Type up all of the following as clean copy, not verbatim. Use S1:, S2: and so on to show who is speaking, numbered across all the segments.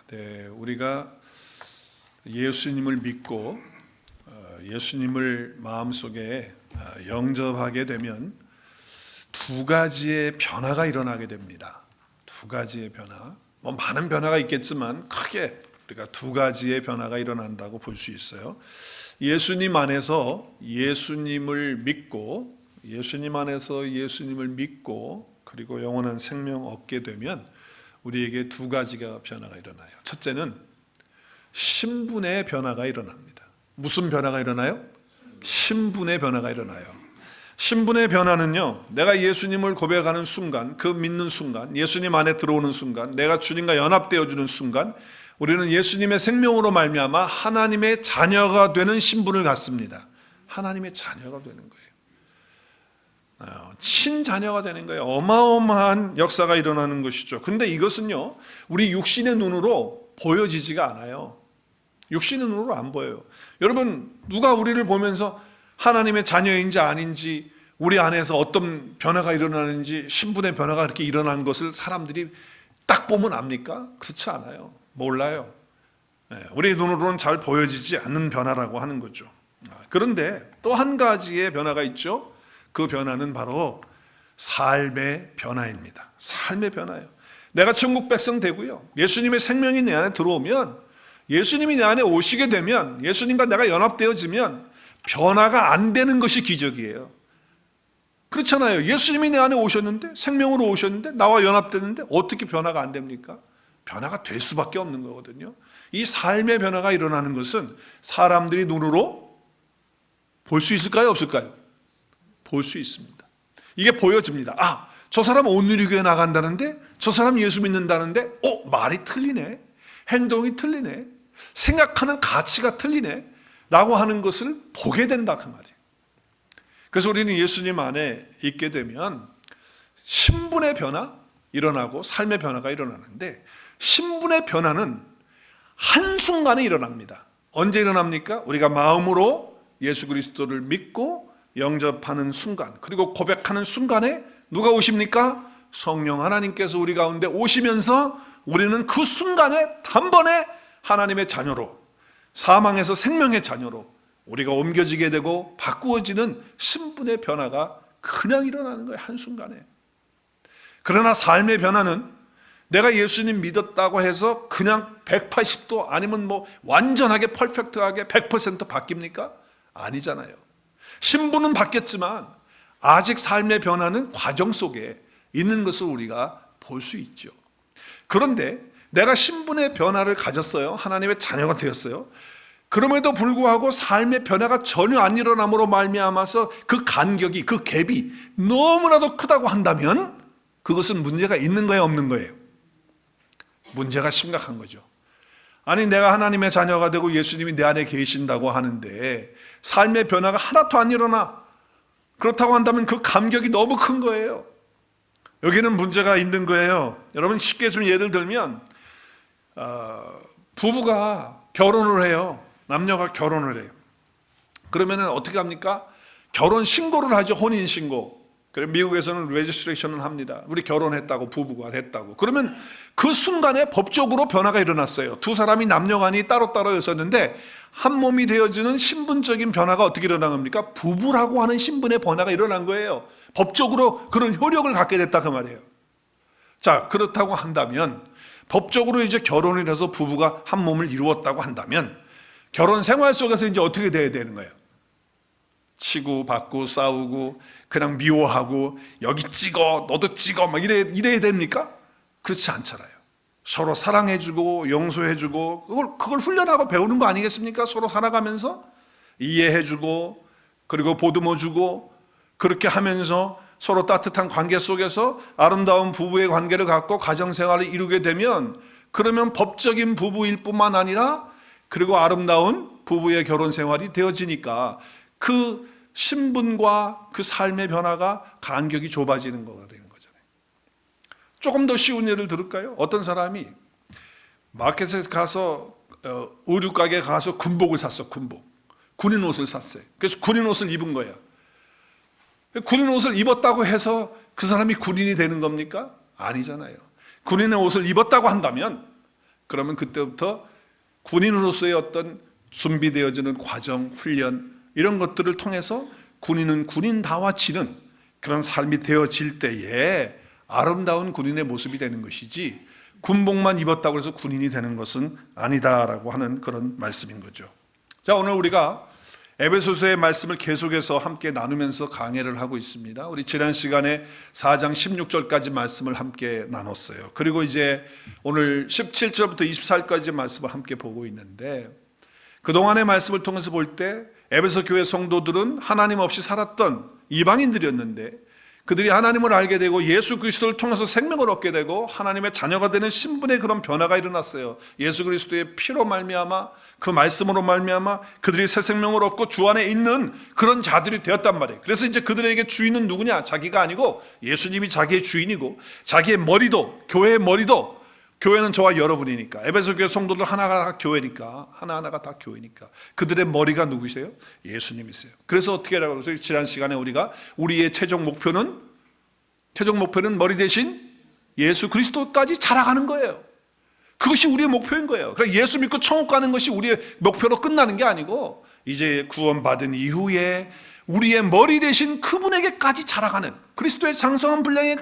S1: 네, 우리가 예수님을 믿고 예수님을 마음속에 영접하게 되면 두 가지의 변화가 일어나게 됩니다. 두 가지의 변화. 많은 변화가 있겠지만 크게 우리가 두 가지의 변화가 일어난다고 볼 수 있어요. 예수님 안에서 예수님을 믿고 그리고 영원한 생명 얻게 되면 우리에게 두 가지가 변화가 일어나요. 첫째는 신분의 변화가 일어납니다. 무슨 변화가 일어나요? 신분의 변화가 일어나요. 신분의 변화는요, 내가 예수님을 고백하는 순간, 그 믿는 순간, 예수님 안에 들어오는 순간, 내가 주님과 연합되어주는 순간 우리는 예수님의 생명으로 말미암아 하나님의 자녀가 되는 신분을 갖습니다. 하나님의 자녀가 되는 거예요. 친자녀가 되는 거예요. 어마어마한 역사가 일어나는 것이죠. 근데 이것은요, 우리 육신의 눈으로 보여지지가 않아요. 육신의 눈으로 안 보여요. 여러분, 누가 우리를 보면서 하나님의 자녀인지 아닌지, 우리 안에서 어떤 변화가 일어나는지, 신분의 변화가 그렇게 일어난 것을 사람들이 딱 보면 압니까? 그렇지 않아요. 몰라요. 우리 눈으로는 잘 보여지지 않는 변화라고 하는 거죠. 그런데 또 한 가지의 변화가 있죠. 그 변화는 바로 삶의 변화입니다. 삶의 변화예요. 내가 천국 백성 되고요, 예수님의 생명이 내 안에 들어오면, 예수님이 내 안에 오시게 되면, 예수님과 내가 연합되어지면 변화가 안 되는 것이 기적이에요. 그렇잖아요. 예수님이 내 안에 오셨는데, 생명으로 오셨는데, 나와 연합되는데 어떻게 변화가 안 됩니까? 변화가 될 수밖에 없는 거거든요. 이 삶의 변화가 일어나는 것은 사람들이 눈으로 볼 수 있을까요? 없을까요? 볼 수 있습니다. 이게 보여집니다. 저 사람 온누리교회 나간다는데, 저 사람 예수 믿는다는데, 말이 틀리네, 행동이 틀리네, 생각하는 가치가 틀리네 라고 하는 것을 보게 된다, 그 말이에요. 그래서 우리는 예수님 안에 있게 되면 신분의 변화 일어나고 삶의 변화가 일어나는데, 신분의 변화는 한순간에 일어납니다. 언제 일어납니까? 우리가 마음으로 예수 그리스도를 믿고 영접하는 순간, 그리고 고백하는 순간에 누가 오십니까? 성령 하나님께서 우리 가운데 오시면서 우리는 그 순간에 단번에 하나님의 자녀로, 사망에서 생명의 자녀로 우리가 옮겨지게 되고 바꾸어지는 신분의 변화가 그냥 일어나는 거예요. 한순간에. 그러나 삶의 변화는 내가 예수님 믿었다고 해서 그냥 180도 아니면 완전하게 퍼펙트하게 100% 바뀝니까? 아니잖아요. 신분은 바뀌었지만 아직 삶의 변화는 과정 속에 있는 것을 우리가 볼 수 있죠. 그런데 내가 신분의 변화를 가졌어요. 하나님의 자녀가 되었어요. 그럼에도 불구하고 삶의 변화가 전혀 안 일어남으로 말미암아서 그 간격이, 그 갭이 너무나도 크다고 한다면 그것은 문제가 있는 거예요, 없는 거예요? 문제가 심각한 거죠. 아니, 내가 하나님의 자녀가 되고 예수님이 내 안에 계신다고 하는데 삶의 변화가 하나도 안 일어나. 그렇다고 한다면 그 감격이 너무 큰 거예요. 여기는 문제가 있는 거예요. 여러분, 쉽게 좀 예를 들면 부부가 결혼을 해요. 남녀가 결혼을 해요. 그러면 어떻게 합니까? 결혼 신고를 하죠. 혼인 신고. 그래서 미국에서는 레지스트레이션을 합니다. 우리 결혼했다고, 부부가 됐다고. 그러면 그 순간에 법적으로 변화가 일어났어요. 두 사람이 남녀간이 따로따로 있었는데 한 몸이 되어지는 신분적인 변화가 어떻게 일어난 겁니까? 부부라고 하는 신분의 변화가 일어난 거예요. 법적으로 그런 효력을 갖게 됐다, 그 말이에요. 자, 그렇다고 한다면 법적으로 이제 결혼을 해서 부부가 한 몸을 이루었다고 한다면 결혼 생활 속에서 이제 어떻게 돼야 되는 거예요? 치고 받고 싸우고 그냥 미워하고 여기 찍어 너도 찍어 막 이래야 됩니까? 그렇지 않잖아요. 서로 사랑해주고 용서해주고 그걸 훈련하고 배우는 거 아니겠습니까? 서로 살아가면서 이해해주고 그리고 보듬어주고 그렇게 하면서 서로 따뜻한 관계 속에서 아름다운 부부의 관계를 갖고 가정생활을 이루게 되면, 그러면 법적인 부부일 뿐만 아니라 그리고 아름다운 부부의 결혼 생활이 되어지니까 그 신분과 그 삶의 변화가 간격이 좁아지는 거가 되는 거잖아요. 조금 더 쉬운 예를 들을까요? 어떤 사람이 마켓에 가서 의류 가게에 가서 군복을 샀어. 군인 옷을 샀어요. 그래서 군인 옷을 입은 거야. 군인 옷을 입었다고 해서 그 사람이 군인이 되는 겁니까? 아니잖아요. 군인의 옷을 입었다고 한다면 그러면 그때부터 군인으로서의 어떤 준비되어지는 과정, 훈련 이런 것들을 통해서 군인은 군인다워지는 그런 삶이 되어질 때에 아름다운 군인의 모습이 되는 것이지 군복만 입었다고 해서 군인이 되는 것은 아니다라고 하는 그런 말씀인 거죠. 자, 오늘 우리가 에베소서의 말씀을 계속해서 함께 나누면서 강해를 하고 있습니다. 우리 지난 시간에 4장 16절까지 말씀을 함께 나눴어요. 그리고 이제 오늘 17절부터 24절까지 말씀을 함께 보고 있는데, 그동안의 말씀을 통해서 볼 때 에베소 교회 성도들은 하나님 없이 살았던 이방인들이었는데, 그들이 하나님을 알게 되고 예수 그리스도를 통해서 생명을 얻게 되고 하나님의 자녀가 되는 신분의 그런 변화가 일어났어요. 예수 그리스도의 피로 말미암아, 그 말씀으로 말미암아 그들이 새 생명을 얻고 주 안에 있는 그런 자들이 되었단 말이에요. 그래서 이제 그들에게 주인은 누구냐? 자기가 아니고 예수님이 자기의 주인이고, 자기의 머리도, 교회의 머리도, 교회는 저와 여러분이니까, 에베소 교회 성도들 하나가 다 교회니까, 하나하나가 다 교회니까 그들의 머리가 누구세요? 예수님이세요. 그래서 어떻게 하라고 그래서 지난 시간에 우리의 최종 목표는 머리 대신 예수 그리스도까지 자라가는 거예요. 그것이 우리의 목표인 거예요. 그러니까 예수 믿고 천국 가는 것이 우리의 목표로 끝나는 게 아니고, 이제 구원받은 이후에 우리의 머리 대신 그분에게까지 자라가는, 그리스도의 장성한 분량에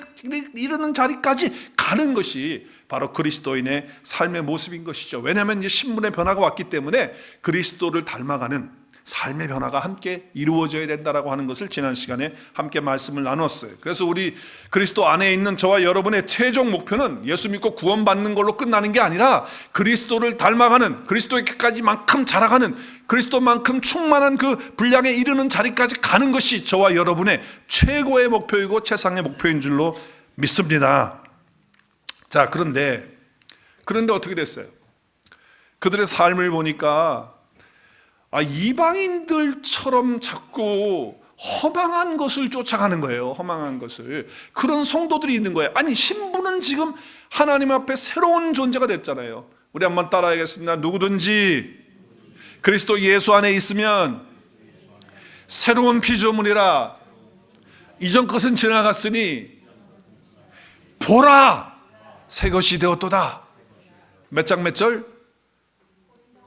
S1: 이르는 자리까지 가는 것이 바로 그리스도인의 삶의 모습인 것이죠. 왜냐하면 이제 신분의 변화가 왔기 때문에 그리스도를 닮아가는 삶의 변화가 함께 이루어져야 된다라고 하는 것을 지난 시간에 함께 말씀을 나눴어요. 그래서 우리 그리스도 안에 있는 저와 여러분의 최종 목표는 예수 믿고 구원받는 걸로 끝나는 게 아니라 그리스도를 닮아가는, 그리스도에게까지만큼 자라가는, 그리스도만큼 충만한 그 분량에 이르는 자리까지 가는 것이 저와 여러분의 최고의 목표이고 최상의 목표인 줄로 믿습니다. 자, 그런데 어떻게 됐어요? 그들의 삶을 보니까 이방인들처럼 자꾸 허망한 것을 쫓아가는 거예요. 허망한 것을. 그런 성도들이 있는 거예요. 아니, 신부는 지금 하나님 앞에 새로운 존재가 됐잖아요. 우리 한번 따라하겠습니다. 누구든지 그리스도 예수 안에 있으면 새로운 피조물이라, 이전 것은 지나갔으니 보라, 새 것이 되었도다. 몇 장 몇 절?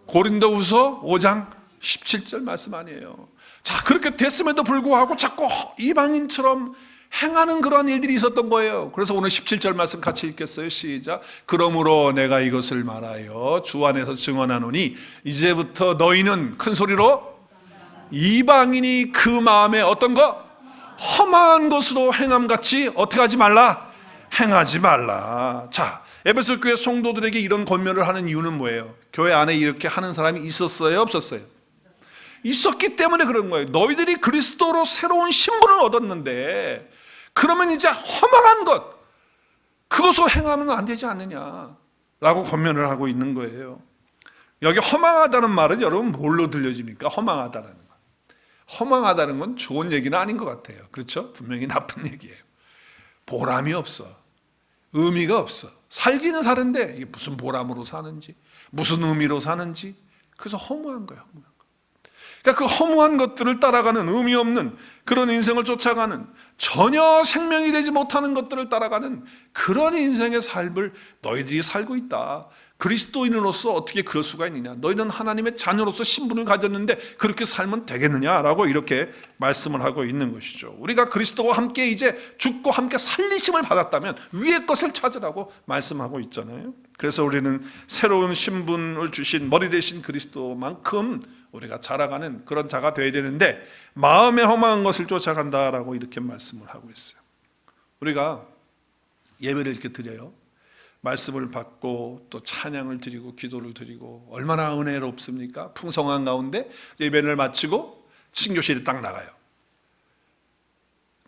S1: 고린도후서 5장 17절 말씀 아니에요. 자, 그렇게 됐음에도 불구하고 자꾸 이방인처럼 행하는 그러한 일들이 있었던 거예요. 그래서 오늘 17절 말씀 같이 읽겠어요. 시작. 그러므로 내가 이것을 말하여 주 안에서 증언하노니 이제부터 너희는, 큰 소리로, 이방인이 그 마음에 어떤 거? 험한 것으로 행함같이 어떻게 하지 말라? 행하지 말라. 자, 에베소 교회 성도들에게 이런 권면을 하는 이유는 뭐예요? 교회 안에 이렇게 하는 사람이 있었어요? 없었어요? 있었기 때문에 그런 거예요. 너희들이 그리스도로 새로운 신분을 얻었는데 그러면 이제 허망한 것, 그것을 행하면 안 되지 않느냐라고 권면을 하고 있는 거예요. 여기 허망하다는 말은 여러분 뭘로 들려집니까? 허망하다는 것. 허망하다는 건 좋은 얘기는 아닌 것 같아요. 그렇죠? 분명히 나쁜 얘기예요. 보람이 없어. 의미가 없어. 살기는 사는데 이게 무슨 보람으로 사는지, 무슨 의미로 사는지, 그래서 허무한 거예요. 허무한 거. 그러니까 그 허무한 것들을 따라가는, 의미 없는 그런 인생을 쫓아가는, 전혀 생명이 되지 못하는 것들을 따라가는 그런 인생의 삶을 너희들이 살고 있다. 그리스도인으로서 어떻게 그럴 수가 있느냐? 너희는 하나님의 자녀로서 신분을 가졌는데 그렇게 살면 되겠느냐라고 이렇게 말씀을 하고 있는 것이죠. 우리가 그리스도와 함께 이제 죽고 함께 살리심을 받았다면 위의 것을 찾으라고 말씀하고 있잖아요. 그래서 우리는 새로운 신분을 주신 머리 대신 그리스도만큼 우리가 자라가는 그런 자가 되어야 되는데 마음에 험한 것을 쫓아간다라고 이렇게 말씀을 하고 있어요. 우리가 예배를 이렇게 드려요. 말씀을 받고 또 찬양을 드리고 기도를 드리고 얼마나 은혜롭습니까? 풍성한 가운데 예배를 마치고 친교실에 딱 나가요.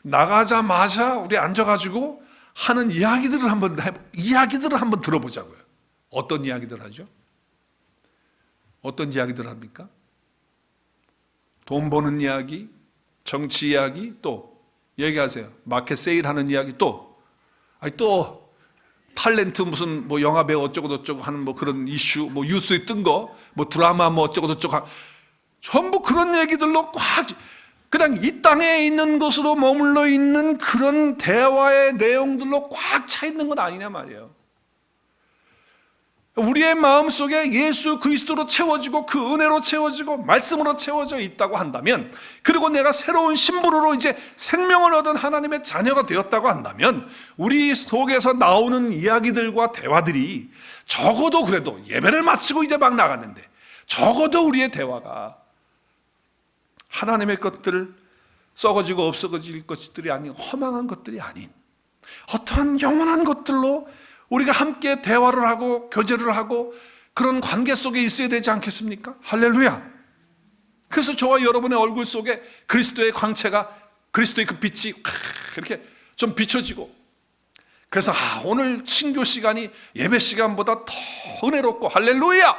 S1: 나가자마자 우리 앉아가지고 하는 이야기들을 한번 들어보자고요. 어떤 이야기들 하죠? 어떤 이야기들 합니까? 돈 버는 이야기, 정치 이야기, 또 얘기하세요. 마켓 세일하는 이야기, 또 탤런트 무슨 뭐 영화 배우 어쩌고 저쩌고 하는 뭐 그런 이슈, 뭐 뉴스에 뜬 거, 뭐 드라마 뭐 어쩌고 저쩌고 전부 그런 얘기들로 꽉 그냥 이 땅에 있는 곳으로 머물러 있는 그런 대화의 내용들로 꽉 차 있는 건 아니냐 말이에요. 우리의 마음속에 예수 그리스도로 채워지고 그 은혜로 채워지고 말씀으로 채워져 있다고 한다면, 그리고 내가 새로운 신분으로 이제 생명을 얻은 하나님의 자녀가 되었다고 한다면, 우리 속에서 나오는 이야기들과 대화들이 적어도 그래도 예배를 마치고 이제 막 나갔는데 적어도 우리의 대화가 하나님의 것들을 썩어지고 없어질 것들이 아닌, 허망한 것들이 아닌 어떠한 영원한 것들로 우리가 함께 대화를 하고 교제를 하고 그런 관계 속에 있어야 되지 않겠습니까? 할렐루야. 그래서 저와 여러분의 얼굴 속에 그리스도의 광채가, 그리스도의 그 빛이 이렇게 좀 비춰지고, 그래서 오늘 신교 시간이 예배 시간보다 더 은혜롭고, 할렐루야.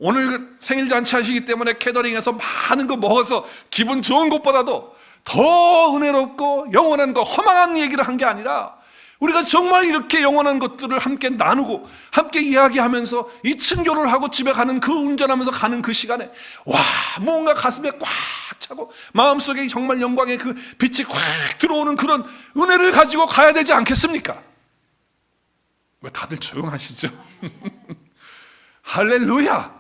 S1: 오늘 생일 잔치 하시기 때문에 캐터링에서 많은 거 먹어서 기분 좋은 것보다도 더 은혜롭고 영원한 거, 허망한 얘기를 한 게 아니라 우리가 정말 이렇게 영원한 것들을 함께 나누고 함께 이야기하면서 이 친교를 하고 집에 가는 그 운전하면서 가는 그 시간에 와, 뭔가 가슴에 꽉 차고 마음속에 정말 영광의 그 빛이 꽉 들어오는 그런 은혜를 가지고 가야 되지 않겠습니까? 왜 다들 조용하시죠? 할렐루야.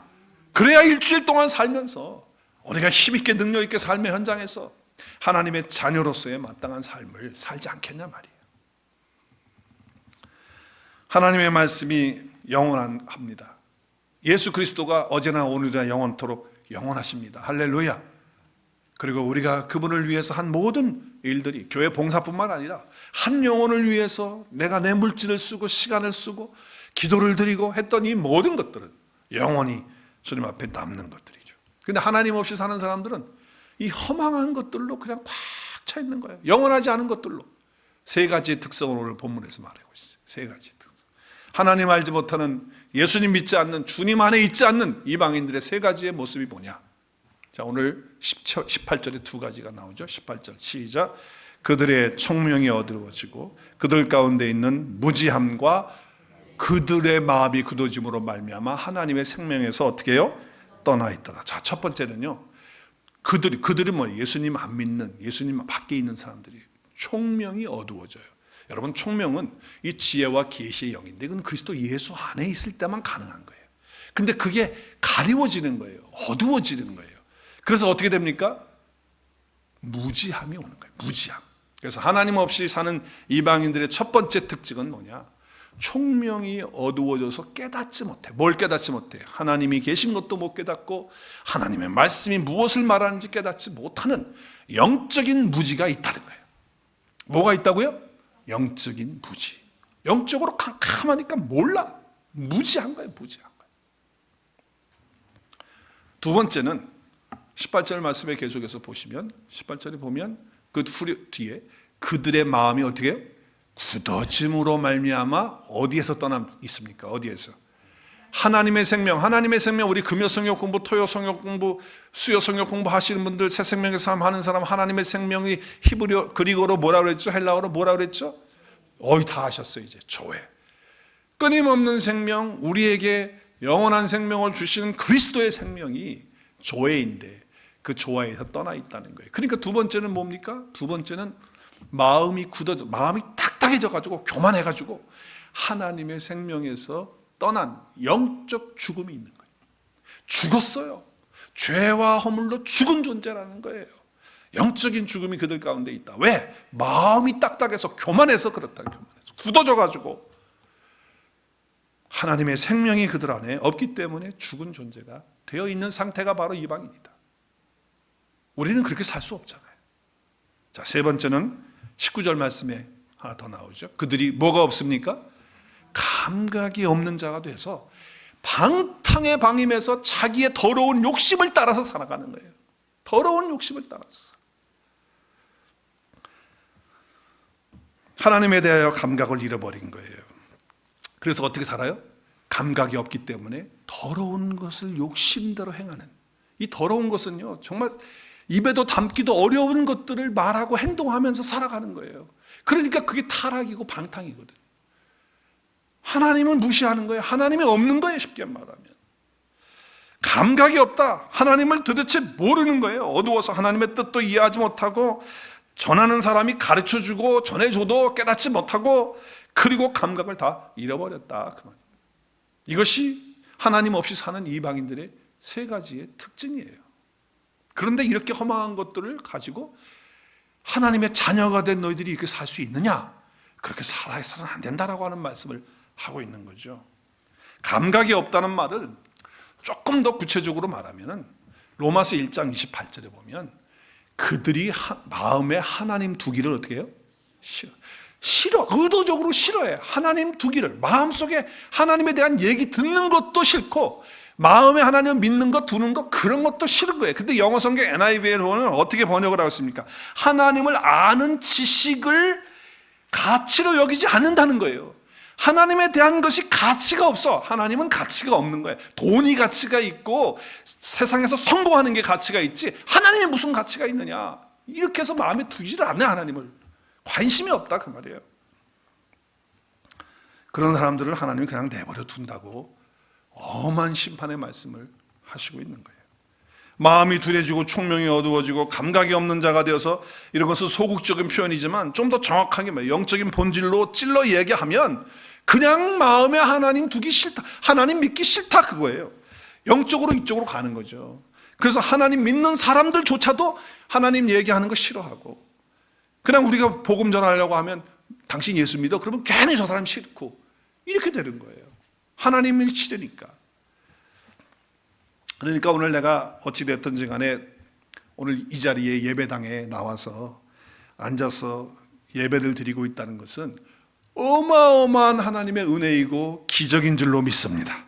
S1: 그래야 일주일 동안 살면서 우리가 힘있게 능력있게 삶의 현장에서 하나님의 자녀로서의 마땅한 삶을 살지 않겠냐 말이에요. 하나님의 말씀이 영원합니다. 예수 그리스도가 어제나 오늘이나 영원토록 영원하십니다. 할렐루야. 그리고 우리가 그분을 위해서 한 모든 일들이 교회 봉사뿐만 아니라 한 영혼을 위해서 내가 내 물질을 쓰고 시간을 쓰고 기도를 드리고 했던 이 모든 것들은 영원히 주님 앞에 남는 것들이죠. 그런데 하나님 없이 사는 사람들은 이 허망한 것들로 그냥 꽉 차 있는 거예요. 영원하지 않은 것들로. 세 가지의 특성을 오늘 본문에서 말하고 있어요. 세 가지 특성. 하나님 알지 못하는, 예수님 믿지 않는, 주님 안에 있지 않는 이방인들의 세 가지의 모습이 뭐냐? 자, 오늘 18절에 두 가지가 나오죠. 18절 시작. 그들의 총명이 어두워지고 그들 가운데 있는 무지함과 그들의 마음이 굳어짐으로 말미암아 하나님의 생명에서 어떻게 해요? 떠나 있더라. 자, 첫 번째는요, 그들은 뭐예요? 예수님 안 믿는, 예수님 밖에 있는 사람들이 총명이 어두워져요. 여러분, 총명은 이 지혜와 계시의 영인데 이건 그리스도 예수 안에 있을 때만 가능한 거예요. 근데 그게 가리워지는 거예요. 어두워지는 거예요. 그래서 어떻게 됩니까? 무지함이 오는 거예요. 무지함. 그래서 하나님 없이 사는 이방인들의 첫 번째 특징은 뭐냐? 총명이 어두워져서 깨닫지 못해. 뭘 깨닫지 못해? 하나님이 계신 것도 못 깨닫고 하나님의 말씀이 무엇을 말하는지 깨닫지 못하는 영적인 무지가 있다는 거예요. 뭐가 있다고요? 영적인 무지. 영적으로 캄캄하니까 몰라. 무지한 거예요. 무지한 거예요. 두 번째는 18절 말씀에 계속해서 보시면, 18절에 보면 그 뒤에 그들의 마음이 어떻게 해요? 굳어짐으로 말미암아 어디에서 떠나 있습니까? 어디에서? 하나님의 생명, 하나님의 생명. 우리 금요 성역 공부, 토요 성역 공부, 수요 성역 공부 하시는 분들, 새 생명의 삶 하는 사람, 하나님의 생명이 히브리어, 그리고로 뭐라 그랬죠? 헬라어로 뭐라 그랬죠? 다 하셨어요. 이제 조회. 끊임없는 생명, 우리에게 영원한 생명을 주시는 그리스도의 생명이 조회인데 그 조화에서 떠나 있다는 거예요. 그러니까 두 번째는 뭡니까? 두 번째는 마음이 굳어져, 마음이 딱딱해져 가지고 교만해 가지고 하나님의 생명에서 떠난 영적 죽음이 있는 거예요. 죽었어요. 죄와 허물로 죽은 존재라는 거예요. 영적인 죽음이 그들 가운데 있다. 왜? 마음이 딱딱해서 교만해서 그렇다. 교만해서 굳어져 가지고 하나님의 생명이 그들 안에 없기 때문에 죽은 존재가 되어 있는 상태가 바로 이방인이다. 우리는 그렇게 살 수 없잖아요. 자, 세 번째는 19절 말씀에 하나 더 나오죠. 그들이 뭐가 없습니까? 감각이 없는 자가 돼서 방탕에 방임해서 자기의 더러운 욕심을 따라서 살아가는 거예요. 더러운 욕심을 따라서. 하나님에 대하여 감각을 잃어버린 거예요. 그래서 어떻게 살아요? 감각이 없기 때문에 더러운 것을 욕심대로 행하는, 이 더러운 것은요, 정말 입에도 담기도 어려운 것들을 말하고 행동하면서 살아가는 거예요. 그러니까 그게 타락이고 방탕이거든. 하나님을 무시하는 거예요. 하나님이 없는 거예요. 쉽게 말하면. 감각이 없다. 하나님을 도대체 모르는 거예요. 어두워서 하나님의 뜻도 이해하지 못하고, 전하는 사람이 가르쳐주고 전해줘도 깨닫지 못하고, 그리고 감각을 다 잃어버렸다. 그 말이에요. 이것이 하나님 없이 사는 이방인들의 세 가지의 특징이에요. 그런데 이렇게 허망한 것들을 가지고 하나님의 자녀가 된 너희들이 이렇게 살 수 있느냐? 그렇게 살아서는 안 된다라고 하는 말씀을 하고 있는 거죠. 감각이 없다는 말을 조금 더 구체적으로 말하면 로마서 1장 28절에 보면 그들이 마음에 하나님 두기를 어떻게 해요? 싫어. 의도적으로 싫어해. 하나님 두기를. 마음속에 하나님에 대한 얘기 듣는 것도 싫고 마음에 하나님 믿는 것, 두는 것, 그런 것도 싫은 거예요. 근데 영어 성경 NIV로는 어떻게 번역을 하고 있습니까? 하나님을 아는 지식을 가치로 여기지 않는다는 거예요. 하나님에 대한 것이 가치가 없어. 하나님은 가치가 없는 거예요. 돈이 가치가 있고 세상에서 성공하는 게 가치가 있지 하나님이 무슨 가치가 있느냐. 이렇게 해서 마음에 두지를 않네. 하나님을. 관심이 없다 그 말이에요. 그런 사람들을 하나님이 그냥 내버려 둔다고 엄한 심판의 말씀을 하시고 있는 거예요. 마음이 둔해지고 총명이 어두워지고 감각이 없는 자가 되어서, 이런 것은 소극적인 표현이지만 좀 더 정확하게 영적인 본질로 찔러 얘기하면 그냥 마음에 하나님 두기 싫다, 하나님 믿기 싫다 그거예요. 영적으로 이쪽으로 가는 거죠. 그래서 하나님 믿는 사람들조차도 하나님 얘기하는 거 싫어하고, 그냥 우리가 복음 전하려고 하면 당신 예수 믿어? 그러면 괜히 저 사람 싫고 이렇게 되는 거예요. 하나님이 싫으니까. 그러니까 오늘 내가 어찌됐든지 간에 오늘 이 자리에 예배당에 나와서 앉아서 예배를 드리고 있다는 것은 어마어마한 하나님의 은혜이고 기적인 줄로 믿습니다.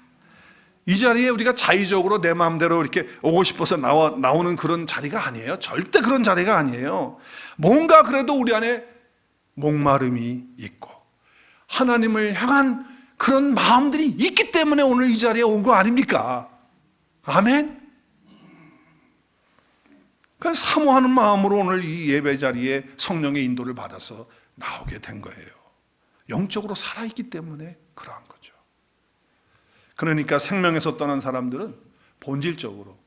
S1: 이 자리에 우리가 자의적으로 내 마음대로 이렇게 오고 싶어서 나오는 그런 자리가 아니에요. 절대 그런 자리가 아니에요. 뭔가 그래도 우리 안에 목마름이 있고 하나님을 향한 그런 마음들이 있기 때문에 오늘 이 자리에 온 거 아닙니까? 아멘? 그냥 사모하는 마음으로 오늘 이 예배 자리에 성령의 인도를 받아서 나오게 된 거예요. 영적으로 살아있기 때문에 그러한 거죠. 그러니까 생명에서 떠난 사람들은 본질적으로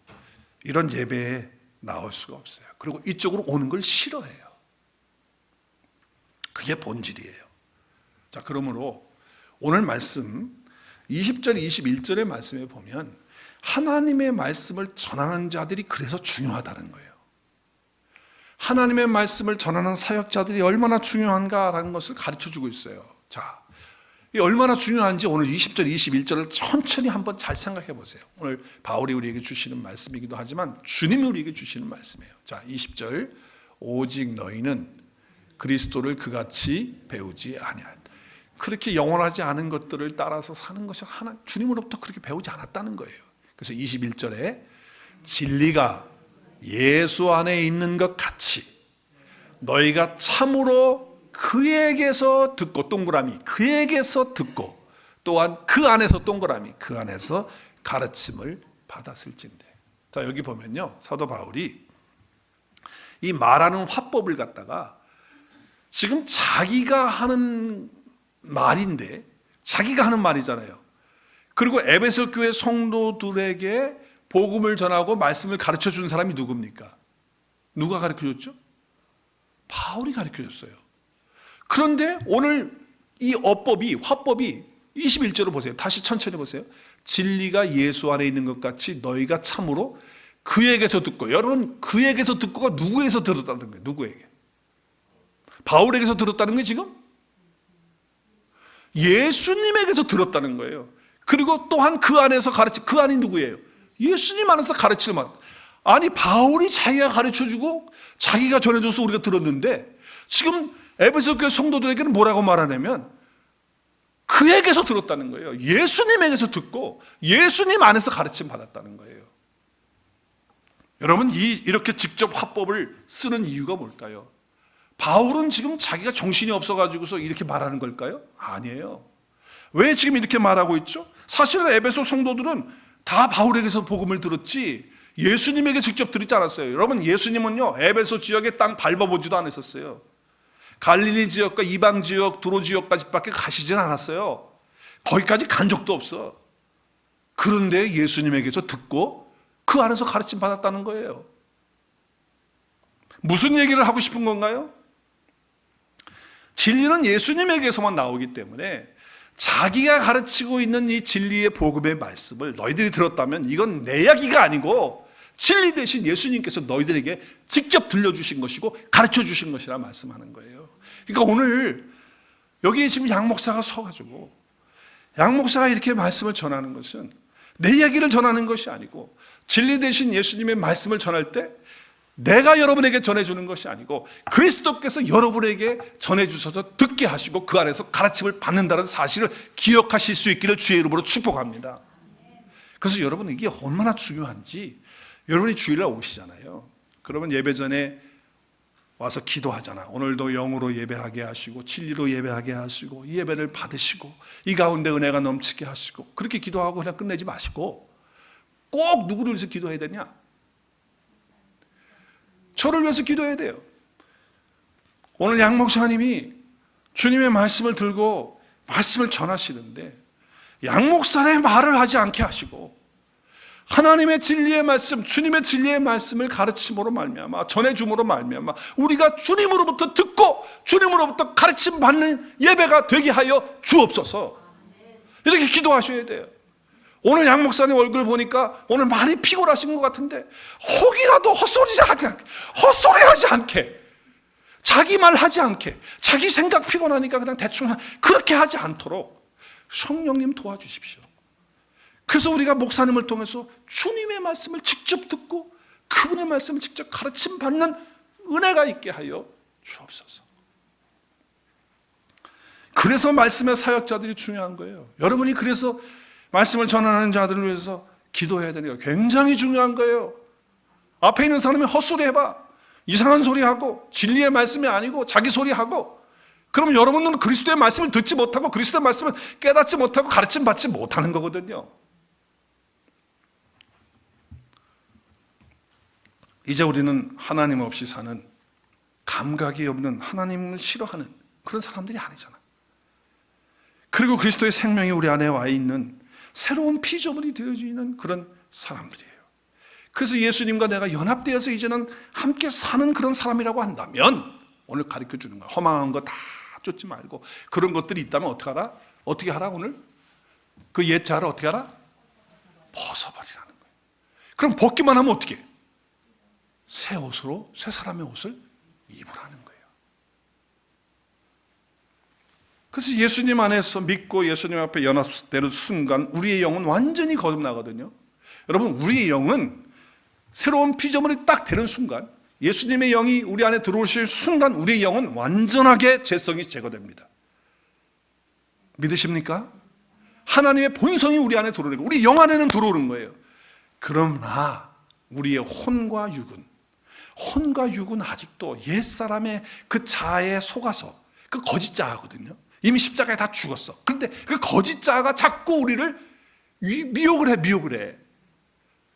S1: 이런 예배에 나올 수가 없어요. 그리고 이쪽으로 오는 걸 싫어해요. 그게 본질이에요. 자, 그러므로 오늘 말씀 20절 21절의 말씀에 보면 하나님의 말씀을 전하는 자들이 그래서 중요하다는 거예요. 하나님의 말씀을 전하는 사역자들이 얼마나 중요한가라는 것을 가르쳐주고 있어요. 자, 이 얼마나 중요한지 오늘 20절 21절을 천천히 한번 잘 생각해 보세요. 오늘 바울이 우리에게 주시는 말씀이기도 하지만 주님이 우리에게 주시는 말씀이에요. 자, 20절 오직 너희는 그리스도를 그같이 배우지 아니하였다. 그렇게 영원하지 않은 것들을 따라서 사는 것이 주님으로부터 그렇게 배우지 않았다는 거예요. 그래서 21절에 진리가 예수 안에 있는 것 같이 너희가 참으로 그에게서 듣고, 동그라미 그에게서 듣고, 또한 그 안에서 동그라미 그 안에서 가르침을 받았을진데. 자, 여기 보면요, 사도 바울이 이 말하는 화법을 갖다가 지금 자기가 하는 말인데, 자기가 하는 말이잖아요. 그리고 에베소 교회 성도들에게 복음을 전하고 말씀을 가르쳐 준 사람이 누굽니까? 누가 가르쳐 줬죠? 바울이 가르쳐 줬어요. 그런데 오늘 이 화법이 21절로 보세요. 다시 천천히 보세요. 진리가 예수 안에 있는 것 같이 너희가 참으로 그에게서 듣고. 여러분, 그에게서 듣고가 누구에서 들었다는 거예요? 누구에게? 바울에게서 들었다는 게 지금? 예수님에게서 들었다는 거예요. 그리고 또한 그 안에서 그 안이 누구예요? 예수님 안에서 가르치는. 아니, 바울이 자기가 가르쳐주고 자기가 전해줘서 우리가 들었는데 지금 에베소 교회 성도들에게는 뭐라고 말하냐면 그에게서 들었다는 거예요. 예수님에게서 듣고 예수님 안에서 가르침 받았다는 거예요. 여러분, 이렇게 직접 화법을 쓰는 이유가 뭘까요? 바울은 지금 자기가 정신이 없어가지고서 이렇게 말하는 걸까요? 아니에요. 왜 지금 이렇게 말하고 있죠? 사실은 에베소 성도들은 다 바울에게서 복음을 들었지 예수님에게 직접 들었지 않았어요. 여러분, 예수님은요 에베소 지역에 땅 밟아보지도 않으셨어요. 갈릴리 지역과 이방 지역, 두로 지역까지밖에 가시진 않았어요. 거기까지 간 적도 없어. 그런데 예수님에게서 듣고 그 안에서 가르침 받았다는 거예요. 무슨 얘기를 하고 싶은 건가요? 진리는 예수님에게서만 나오기 때문에 자기가 가르치고 있는 이 진리의 복음의 말씀을 너희들이 들었다면 이건 내 이야기가 아니고 진리 대신 예수님께서 너희들에게 직접 들려주신 것이고 가르쳐 주신 것이라 말씀하는 거예요. 그러니까 오늘 여기에 지금 양 목사가 서가지고 양 목사가 이렇게 말씀을 전하는 것은 내 이야기를 전하는 것이 아니고 진리 대신 예수님의 말씀을 전할 때 내가 여러분에게 전해주는 것이 아니고 그리스도께서 여러분에게 전해주셔서 듣게 하시고 그 안에서 가르침을 받는다는 사실을 기억하실 수 있기를 주의 이름으로 축복합니다. 그래서 여러분 이게 얼마나 중요한지 여러분이 주일날 오시잖아요. 그러면 예배 전에 와서 기도하잖아. 오늘도 영으로 예배하게 하시고 진리로 예배하게 하시고 이 예배를 받으시고 이 가운데 은혜가 넘치게 하시고 그렇게 기도하고 그냥 끝내지 마시고 꼭 누구를 위해서 기도해야 되냐? 저를 위해서 기도해야 돼요. 오늘 양 목사님이 주님의 말씀을 들고 말씀을 전하시는데 양 목사의 말을 하지 않게 하시고 하나님의 진리의 말씀, 주님의 진리의 말씀을 가르침으로 말미암아 전해줌으로 말미암아 우리가 주님으로부터 듣고 주님으로부터 가르침 받는 예배가 되게 하여 주옵소서. 이렇게 기도하셔야 돼요. 오늘 양 목사님 얼굴 보니까 오늘 많이 피곤하신 것 같은데 혹이라도 헛소리하지 않게 자기 말 하지 않게 자기 생각 피곤하니까 그냥 대충 그렇게 하지 않도록 성령님 도와주십시오. 그래서 우리가 목사님을 통해서 주님의 말씀을 직접 듣고 그분의 말씀을 직접 가르침 받는 은혜가 있게 하여 주옵소서. 그래서 말씀의 사역자들이 중요한 거예요. 여러분이 그래서 말씀을 전하는 자들을 위해서 기도해야 되는 게 굉장히 중요한 거예요. 앞에 있는 사람이 헛소리 해봐. 이상한 소리 하고 진리의 말씀이 아니고 자기 소리 하고 그러면 여러분은 그리스도의 말씀을 듣지 못하고 그리스도의 말씀을 깨닫지 못하고 가르침 받지 못하는 거거든요. 이제 우리는 하나님 없이 사는 감각이 없는 하나님을 싫어하는 그런 사람들이 아니잖아. 그리고 그리스도의 생명이 우리 안에 와 있는 새로운 피조물이 되어지는 그런 사람들이에요. 그래서 예수님과 내가 연합되어서 이제는 함께 사는 그런 사람이라고 한다면 오늘 가르쳐 주는 거야. 허망한 거 다 쫓지 말고 그런 것들이 있다면 어떻게 하라? 어떻게 하라 오늘? 그 옛 자를 어떻게 하라? 벗어버리라는 거예요. 그럼 벗기만 하면 어떻게? 새 옷으로 새 사람의 옷을 입으라는 거예요. 그래서 예수님 안에서 믿고 예수님 앞에 연합되는 순간 우리의 영은 완전히 거듭나거든요. 여러분 우리의 영은 새로운 피조물이 딱 되는 순간 예수님의 영이 우리 안에 들어오실 순간 우리의 영은 완전하게 죄성이 제거됩니다. 믿으십니까? 하나님의 본성이 우리 안에 들어오는 거예요. 우리 영 안에는 들어오는 거예요. 그러나 우리의 혼과 육은 아직도 옛사람의 그 자아에 속아서 그 거짓 자아거든요. 이미 십자가에 다 죽었어. 그런데 그 거짓 자아가 자꾸 우리를 미혹을 해.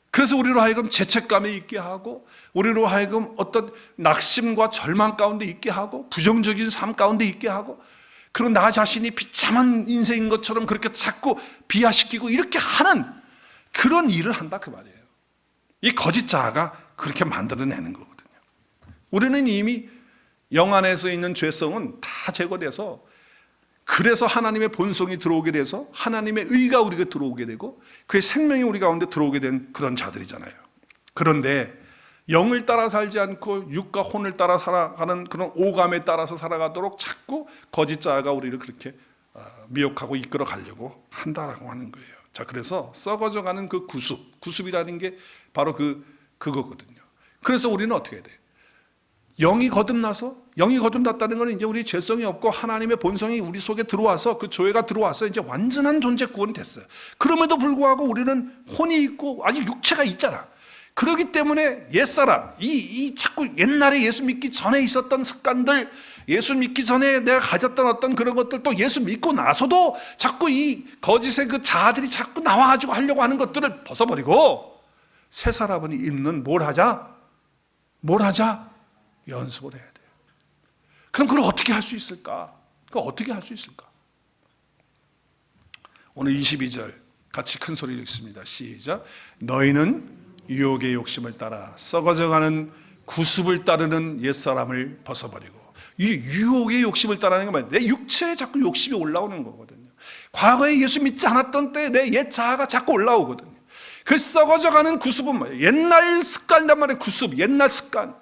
S1: 그래서 우리로 하여금 죄책감에 있게 하고 우리로 하여금 어떤 낙심과 절망 가운데 있게 하고 부정적인 삶 가운데 있게 하고 그리고 나 자신이 비참한 인생인 것처럼 그렇게 자꾸 비하시키고 이렇게 하는 그런 일을 한다 그 말이에요. 이 거짓 자아가 그렇게 만들어내는 거거든요. 우리는 이미 영 안에서 있는 죄성은 다 제거돼서 그래서 하나님의 본성이 들어오게 돼서 하나님의 의가 우리가 들어오게 되고 그의 생명이 우리 가운데 들어오게 된 그런 자들이잖아요. 그런데 영을 따라 살지 않고 육과 혼을 따라 살아가는 그런 오감에 따라서 살아가도록 자꾸 거짓 자아가 우리를 그렇게 미혹하고 이끌어 가려고 한다라고 하는 거예요. 자, 그래서 썩어져가는 그 구습이라는 게 바로 그거거든요. 그래서 우리는 어떻게 해야 돼? 영이 거듭났다는 것은 이제 우리 죄성이 없고 하나님의 본성이 우리 속에 들어와서 그 조회가 들어와서 이제 완전한 존재 구원이 됐어요. 그럼에도 불구하고 우리는 혼이 있고 아직 육체가 있잖아. 그렇기 때문에 옛사람, 이 자꾸 옛날에 예수 믿기 전에 있었던 습관들, 예수 믿기 전에 내가 가졌던 어떤 그런 것들, 또 예수 믿고 나서도 자꾸 이 거짓의 그 자아들이 자꾸 나와가지고 하려고 하는 것들을 벗어버리고 새 사람은 입는 뭘 하자? 연습을 해야 돼요. 그럼 그걸 어떻게 할 수 있을까? 오늘 22절 같이 큰 소리로 읽습니다. 시작. 너희는 유혹의 욕심을 따라 썩어져가는 구습을 따르는 옛사람을 벗어버리고 이 유혹의 욕심을 따르는 게 말이에요. 내 육체에 자꾸 욕심이 올라오는 거거든요. 과거에 예수 믿지 않았던 때 내 옛 자아가 자꾸 올라오거든요. 그 썩어져가는 구습은 뭐예요? 옛날 습관이란 말이에요. 구습, 옛날 습관.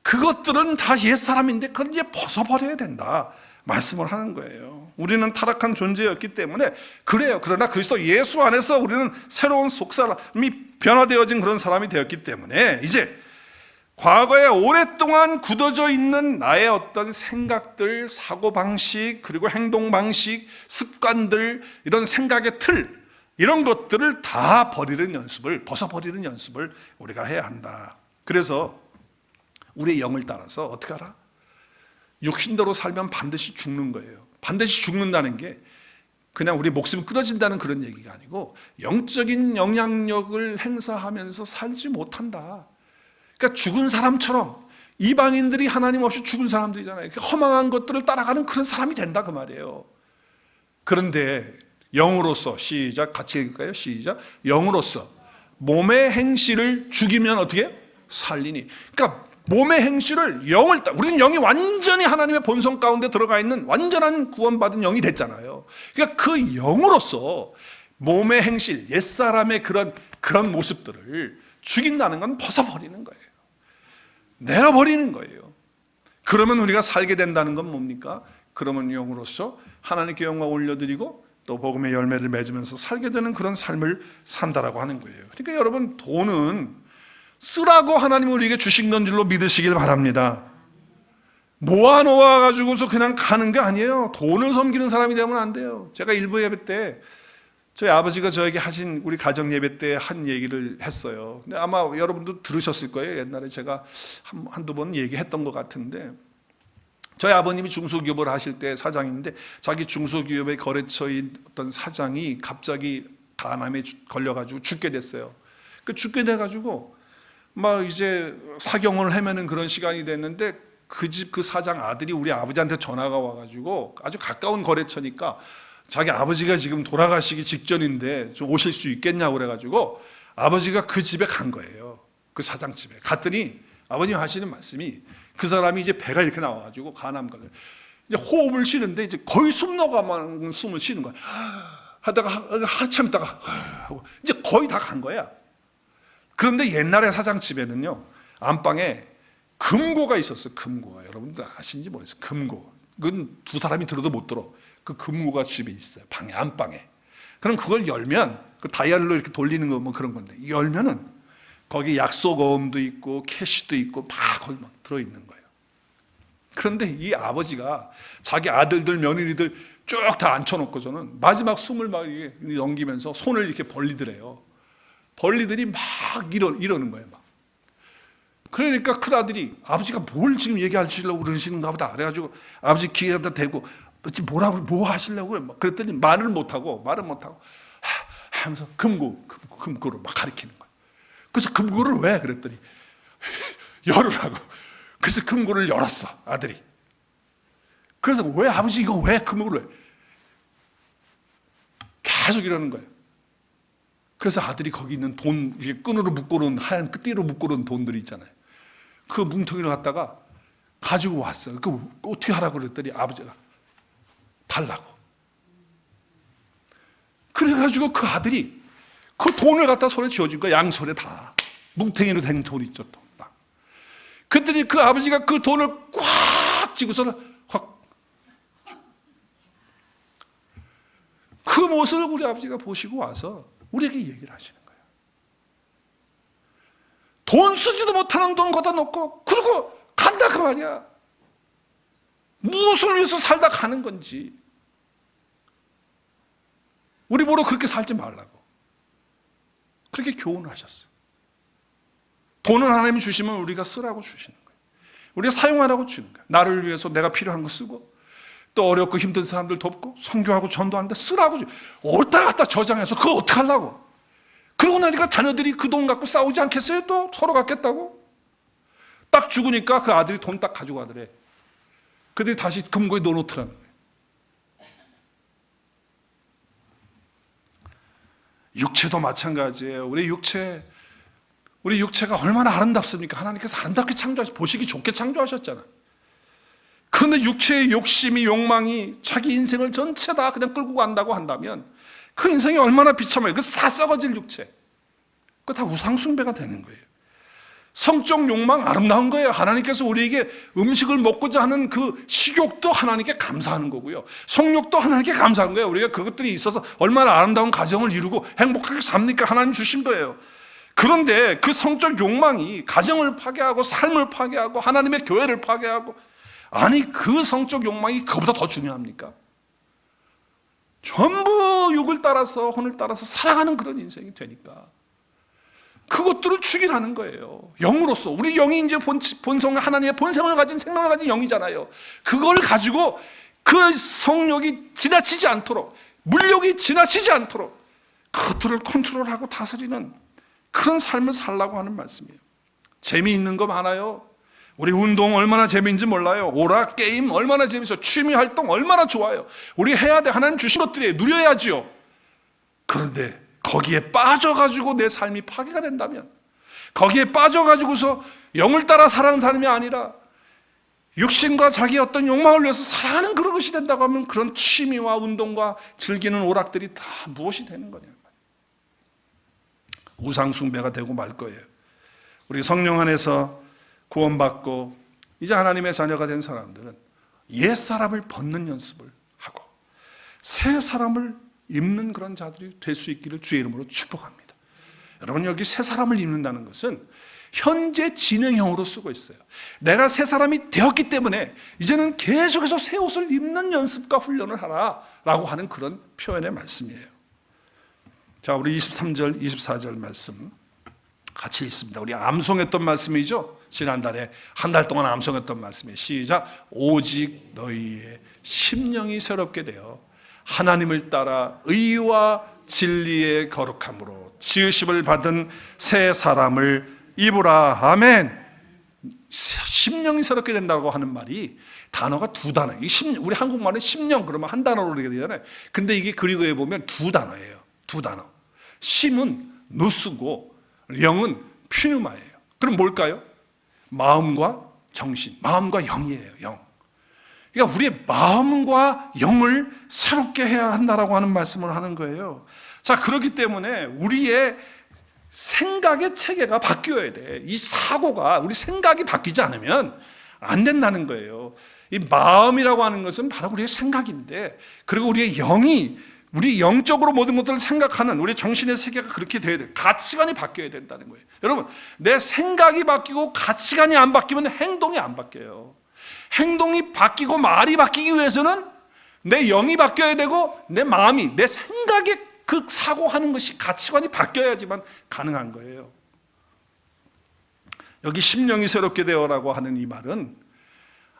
S1: 그것들은 다 옛사람인데 그건 이제 벗어버려야 된다 말씀을 하는 거예요. 우리는 타락한 존재였기 때문에 그래요. 그러나 그리스도 예수 안에서 우리는 새로운 속사람이 변화되어진 그런 사람이 되었기 때문에 이제 과거에 오랫동안 굳어져 있는 나의 어떤 생각들, 사고방식, 그리고 행동방식, 습관들, 이런 생각의 틀, 이런 것들을 다 버리는 연습을, 벗어버리는 연습을 우리가 해야 한다. 그래서 우리의 영을 따라서 어떻게 알아? 육신대로 살면 반드시 죽는 거예요. 반드시 죽는다는 게 그냥 우리 목숨이 끊어진다는 그런 얘기가 아니고 영적인 영향력을 행사하면서 살지 못한다. 그러니까 죽은 사람처럼 이방인들이 하나님 없이 죽은 사람들이잖아요. 허망한 것들을 따라가는 그런 사람이 된다 그 말이에요. 그런데 영으로서, 시작, 같이 읽을까요? 시작. 영으로서 몸의 행실을 죽이면 어떻게? 살리니. 그러니까 몸의 행실을 우리는 영이 완전히 하나님의 본성 가운데 들어가 있는 완전한 구원받은 영이 됐잖아요. 그러니까 그 영으로서 몸의 행실, 옛사람의 그런 모습들을 죽인다는 건 벗어버리는 거예요. 내려버리는 거예요. 그러면 우리가 살게 된다는 건 뭡니까? 그러면 영으로서 하나님께 영광 올려드리고 또 복음의 열매를 맺으면서 살게 되는 그런 삶을 산다라고 하는 거예요. 그러니까 여러분, 돈은 쓰라고 하나님이 우리에게 주신 건 줄로 믿으시길 바랍니다. 모아놓아가지고서 그냥 가는 게 아니에요. 돈을 섬기는 사람이 되면 안 돼요. 제가 일부 예배 때 저희 아버지가 저에게 하신 우리 가정 예배 때 한 얘기를 했어요. 근데 아마 여러분도 들으셨을 거예요. 옛날에 제가 한두 번 얘기했던 것 같은데, 저희 아버님이 중소기업을 하실 때 사장인데 자기 중소기업의 거래처인 어떤 사장이 갑자기 간암에 걸려가지고 죽게 됐어요. 그 죽게 돼가지고 막 이제 사경을 헤매는 그런 시간이 됐는데 그 집 그 사장 아들이 우리 아버지한테 전화가 와가지고 아주 가까운 거래처니까 자기 아버지가 지금 돌아가시기 직전인데 좀 오실 수 있겠냐고 그래가지고 아버지가 그 집에 간 거예요. 그 사장 집에 갔더니 아버님 하시는 말씀이, 그 사람이 이제 배가 이렇게 나와가지고 간암 걸려 이제 호흡을 쉬는데 이제 거의 숨 넘어가는 숨을 쉬는 거야. 하다가 한참 있다가 하고 이제 거의 다 간 거야. 그런데 옛날에 사장 집에는요, 안방에 금고가 있었어요. 금고가. 여러분들 아시는지 모르겠어요. 금고. 그건 두 사람이 들어도 못 들어. 그 금고가 집에 있어요. 방에, 안방에. 그럼 그걸 열면, 그 다이얼로 이렇게 돌리는 거 뭐 그런 건데, 열면은 거기 약속어음도 있고 캐시도 있고 막 거기 막 들어있는 거예요. 그런데 이 아버지가 자기 아들들, 며느리들 쭉 다 앉혀놓고서는 마지막 숨을 막 넘기면서 손을 이렇게 벌리더래요. 벌리더니 막 이러는 거예요. 막. 그러니까 큰아들이 아버지가 뭘 지금 얘기하시려고 그러시는가 보다. 그래가지고 아버지 귀에다 대고 뭐 하시려고 막 그랬더니 말을 못하고 하면서 금고를 막 가리키는 거예요. 그래서 금고를 왜? 그랬더니 열으라고. 그래서 금고를 열었어, 아들이. 그래서 왜 아버지 이거 왜 금고를 왜? 계속 이러는 거예요. 그래서 아들이 거기 있는 돈, 끈으로 묶어놓은 하얀 띠로 묶어놓은 돈들이 있잖아요. 그 뭉텅이를 갖다가 가지고 왔어요. 그 어떻게 하라고 그랬더니 아버지가 달라고. 그래가지고 그 아들이 그 돈을 갖다 손에 쥐어준 거야. 양손에 다. 뭉텅이로 된 돈 있죠. 돈. 그랬더니 그 아버지가 그 돈을 꽉 쥐고서는 확. 그 모습을 우리 아버지가 보시고 와서 우리에게 얘기를 하시는 거예요. 돈 쓰지도 못하는 돈 걷다 놓고 그러고 간다 그 말이야. 무엇을 위해서 살다 가는 건지. 우리 보러 그렇게 살지 말라고. 그렇게 교훈을 하셨어요. 돈은 하나님이 주시면 우리가 쓰라고 주시는 거예요. 우리가 사용하라고 주는 거예요. 나를 위해서 내가 필요한 거 쓰고 또 어렵고 힘든 사람들 돕고 선교하고 전도하는데 쓰라고. 어디다 갖다 저장해서 그거 어떡하려고. 그러고 나니까 자녀들이 그 돈 갖고 싸우지 않겠어요? 또 서로 갖겠다고. 딱 죽으니까 그 아들이 돈 딱 가지고 가더래. 그들이 다시 금고에 넣어놓더라는 거예요. 육체도 마찬가지예요. 우리 육체가 얼마나 아름답습니까? 하나님께서 아름답게 창조하셨, 보시기 좋게 창조하셨잖아. 그 그런데 육체의 욕심이, 욕망이 자기 인생을 전체 다 그냥 끌고 간다고 한다면 그 인생이 얼마나 비참해요. 그래서 다 썩어질 육체, 그거 다 우상숭배가 되는 거예요. 성적 욕망 아름다운 거예요. 하나님께서 우리에게 음식을 먹고자 하는 그 식욕도 하나님께 감사하는 거고요, 성욕도 하나님께 감사한 거예요. 우리가 그것들이 있어서 얼마나 아름다운 가정을 이루고 행복하게 삽니까? 하나님 주신 거예요. 그런데 그 성적 욕망이 가정을 파괴하고 삶을 파괴하고 하나님의 교회를 파괴하고, 아니 그 성적 욕망이 그보다 더 중요합니까? 전부 육을 따라서 혼을 따라서 살아가는 그런 인생이 되니까 그것들을 죽이라는 거예요. 영으로서 우리 영이 이제 본성, 하나님의 본성을 가진, 생명을 가진 영이잖아요. 그걸 가지고 그 성욕이 지나치지 않도록, 물욕이 지나치지 않도록 그것들을 컨트롤하고 다스리는 그런 삶을 살라고 하는 말씀이에요. 재미있는 거 많아요. 우리 운동 얼마나 재미있는지 몰라요. 오락, 게임 얼마나 재밌어요. 취미 활동 얼마나 좋아요. 우리 해야 돼. 하나님 주신 것들이에요. 누려야지요. 그런데 거기에 빠져가지고 내 삶이 파괴가 된다면, 거기에 빠져가지고서 영을 따라 살아가는 사람이 아니라 육신과 자기의 어떤 욕망을 위해서 살아가는 그런 것이 된다고 하면 그런 취미와 운동과 즐기는 오락들이 다 무엇이 되는 거냐. 우상숭배가 되고 말 거예요. 우리 성령 안에서 구원받고 이제 하나님의 자녀가 된 사람들은 옛사람을 벗는 연습을 하고 새 사람을 입는 그런 자들이 될 수 있기를 주의 이름으로 축복합니다. 여러분, 여기 새 사람을 입는다는 것은 현재 진행형으로 쓰고 있어요. 내가 새 사람이 되었기 때문에 이제는 계속해서 새 옷을 입는 연습과 훈련을 하라라고 하는 그런 표현의 말씀이에요. 자, 우리 23절, 24절 말씀 같이 읽습니다. 우리 암송했던 말씀이죠. 지난달에 한 달 동안 암송했던 말씀이에요. 시작. 오직 너희의 심령이 새롭게 되어 하나님을 따라 의와 진리의 거룩함으로 지으심을 받은 새 사람을 입으라. 아멘. 심령이 새롭게 된다고 하는 말이 단어가 두 단어. 우리 한국말은 심령 그러면 한 단어로 되게 되잖아요. 근데 이게 그리고에 보면 두 단어예요. 두 단어. 심은 누스고 영은 퓨뉴마예요. 그럼 뭘까요? 마음과 정신, 마음과 영이에요. 영. 그러니까 우리의 마음과 영을 새롭게 해야 한다라고 하는 말씀을 하는 거예요. 자, 그렇기 때문에 우리의 생각의 체계가 바뀌어야 돼. 이 사고가, 우리 생각이 바뀌지 않으면 안 된다는 거예요. 이 마음이라고 하는 것은 바로 우리의 생각인데, 그리고 우리의 영이, 우리 영적으로 모든 것들을 생각하는 우리 정신의 세계가 그렇게 돼야 돼. 가치관이 바뀌어야 된다는 거예요. 여러분, 내 생각이 바뀌고 가치관이 안 바뀌면 행동이 안 바뀌어요. 행동이 바뀌고 말이 바뀌기 위해서는 내 영이 바뀌어야 되고 내 마음이, 내 생각의 그 사고하는 것이, 가치관이 바뀌어야지만 가능한 거예요. 여기 심령이 새롭게 되어라고 하는 이 말은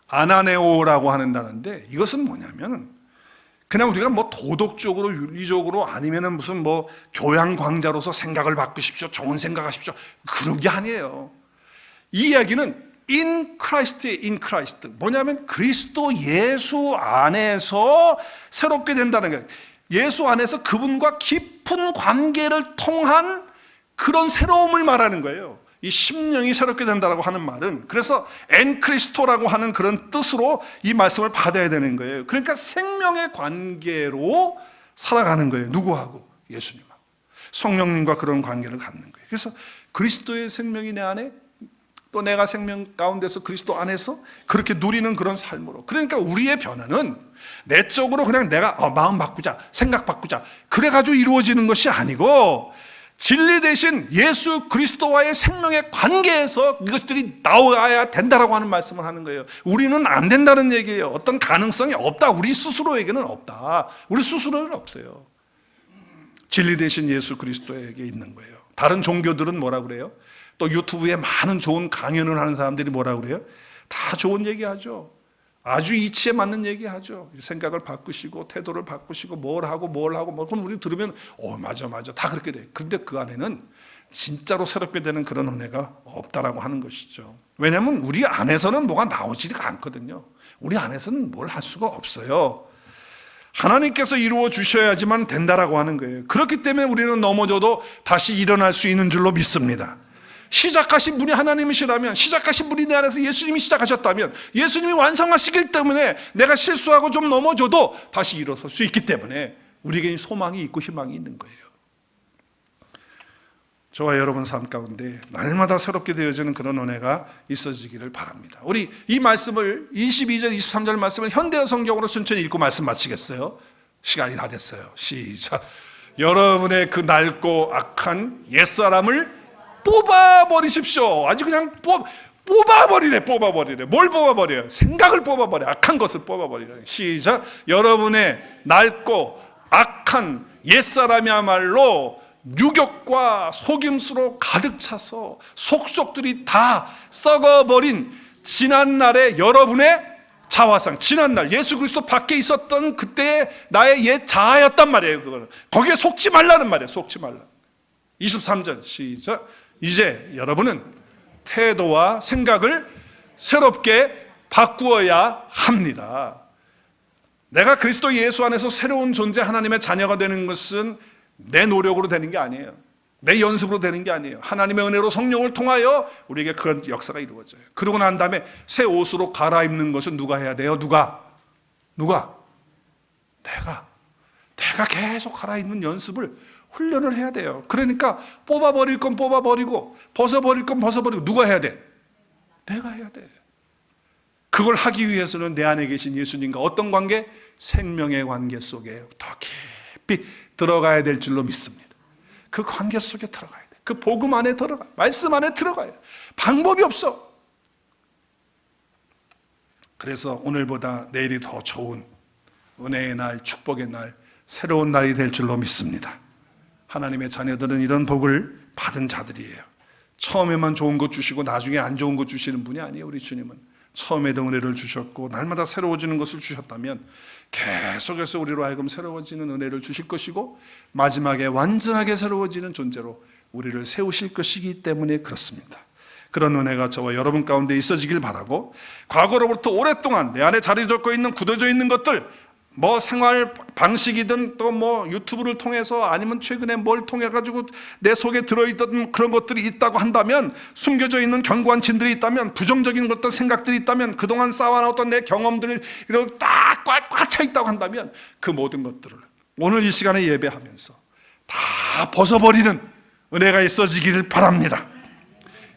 S1: 아나네오라고 하는 단어인데, 이것은 뭐냐면 그냥 우리가 뭐 도덕적으로, 윤리적으로, 아니면은 무슨 뭐 교양 광자로서 생각을 바꾸십시오, 좋은 생각하십시오, 그런 게 아니에요. 이 이야기는 in Christ에 in Christ, 뭐냐면 그리스도 예수 안에서 새롭게 된다는 거예요. 예수 안에서 그분과 깊은 관계를 통한 그런 새로움을 말하는 거예요. 이 심령이 새롭게 된다고 하는 말은, 그래서 엔크리스토라고 하는 그런 뜻으로 이 말씀을 받아야 되는 거예요. 그러니까 생명의 관계로 살아가는 거예요. 누구하고? 예수님하고. 성령님과 그런 관계를 갖는 거예요. 그래서 그리스도의 생명이 내 안에, 또 내가 생명 가운데서 그리스도 안에서 그렇게 누리는 그런 삶으로. 그러니까 우리의 변화는 내적으로 그냥 내가 마음 바꾸자, 생각 바꾸자, 그래가지고 이루어지는 것이 아니고, 진리 대신 예수 그리스도와의 생명의 관계에서 이것들이 나와야 된다라고 하는 말씀을 하는 거예요. 우리는 안 된다는 얘기예요. 어떤 가능성이 없다. 우리 스스로에게는 없다. 우리 스스로는 없어요. 진리 대신 예수 그리스도에게 있는 거예요. 다른 종교들은 뭐라 그래요? 또 유튜브에 많은 좋은 강연을 하는 사람들이 뭐라 그래요? 다 좋은 얘기하죠. 아주 이치에 맞는 얘기하죠. 생각을 바꾸시고 태도를 바꾸시고 뭘 하고 그럼 우리 들으면 맞아 다 그렇게 돼. 근데 그 안에는 진짜로 새롭게 되는 그런 은혜가 없다라고 하는 것이죠. 왜냐하면 우리 안에서는 뭐가 나오지가 않거든요. 우리 안에서는 뭘 할 수가 없어요. 하나님께서 이루어 주셔야지만 된다라고 하는 거예요. 그렇기 때문에 우리는 넘어져도 다시 일어날 수 있는 줄로 믿습니다. 시작하신 분이 하나님이시라면, 시작하신 분이 내 안에서 예수님이 시작하셨다면, 예수님이 완성하시기 때문에 내가 실수하고 좀 넘어져도 다시 일어설 수 있기 때문에 우리에게 소망이 있고 희망이 있는 거예요. 저와 여러분 삶 가운데 날마다 새롭게 되어지는 그런 은혜가 있어지기를 바랍니다. 우리 이 말씀을 22절 23절 말씀을 현대어 성경으로 천천히 읽고 말씀 마치겠어요. 시간이 다 됐어요. 시작. 여러분의 그 낡고 악한 옛사람을 뽑아버리십시오. 아주 그냥 뽑아버리래. 뭘 뽑아버려요? 생각을 뽑아버려. 악한 것을 뽑아버리래. 시작. 여러분의 낡고 악한 옛사람이야말로 유격과 속임수로 가득 차서 속속들이 다 썩어버린 지난날의 여러분의 자화상, 지난날 예수 그리스도 밖에 있었던 그때의 나의 옛 자아였단 말이에요. 그거는 거기에 속지 말라는 말이에요. 속지 말라. 23절 시작. 이제 여러분은 태도와 생각을 새롭게 바꾸어야 합니다. 내가 그리스도 예수 안에서 새로운 존재, 하나님의 자녀가 되는 것은 내 노력으로 되는 게 아니에요. 내 연습으로 되는 게 아니에요. 하나님의 은혜로 성령을 통하여 우리에게 그런 역사가 이루어져요. 그러고 난 다음에 새 옷으로 갈아입는 것은 누가 해야 돼요? 누가? 내가 계속 갈아입는 연습을 훈련을 해야 돼요. 그러니까 뽑아버릴 건 뽑아버리고 벗어버릴 건 벗어버리고 누가 해야 돼? 내가 해야 돼. 그걸 하기 위해서는 내 안에 계신 예수님과 어떤 관계? 생명의 관계 속에 더 깊이 들어가야 될 줄로 믿습니다. 그 관계 속에 들어가야 돼. 그 복음 안에 들어가, 말씀 안에 들어가야 돼. 방법이 없어. 그래서 오늘보다 내일이 더 좋은 은혜의 날, 축복의 날, 새로운 날이 될 줄로 믿습니다. 하나님의 자녀들은 이런 복을 받은 자들이에요. 처음에만 좋은 것 주시고 나중에 안 좋은 것 주시는 분이 아니에요. 우리 주님은 처음에도 은혜를 주셨고 날마다 새로워지는 것을 주셨다면 계속해서 우리로 하여금 새로워지는 은혜를 주실 것이고 마지막에 완전하게 새로워지는 존재로 우리를 세우실 것이기 때문에 그렇습니다. 그런 은혜가 저와 여러분 가운데 있어지길 바라고, 과거로부터 오랫동안 내 안에 자리 잡고 있는, 굳어져 있는 것들, 뭐 생활 방식이든 또 뭐 유튜브를 통해서 아니면 최근에 뭘 통해 가지고 내 속에 들어있던 그런 것들이 있다고 한다면, 숨겨져 있는 견고한 진들이 있다면, 부정적인 어떤 생각들이 있다면, 그동안 쌓아놨던 내 경험들이 이렇게 딱 꽉 차 있다고 한다면 그 모든 것들을 오늘 이 시간에 예배하면서 다 벗어버리는 은혜가 있어지기를 바랍니다.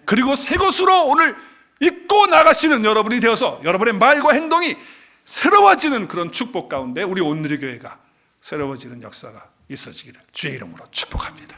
S1: 그리고 새 것으로 오늘 입고 나가시는 여러분이 되어서 여러분의 말과 행동이 새로워지는 그런 축복 가운데 우리 온누리 교회가 새로워지는 역사가 있어지기를 주의 이름으로 축복합니다.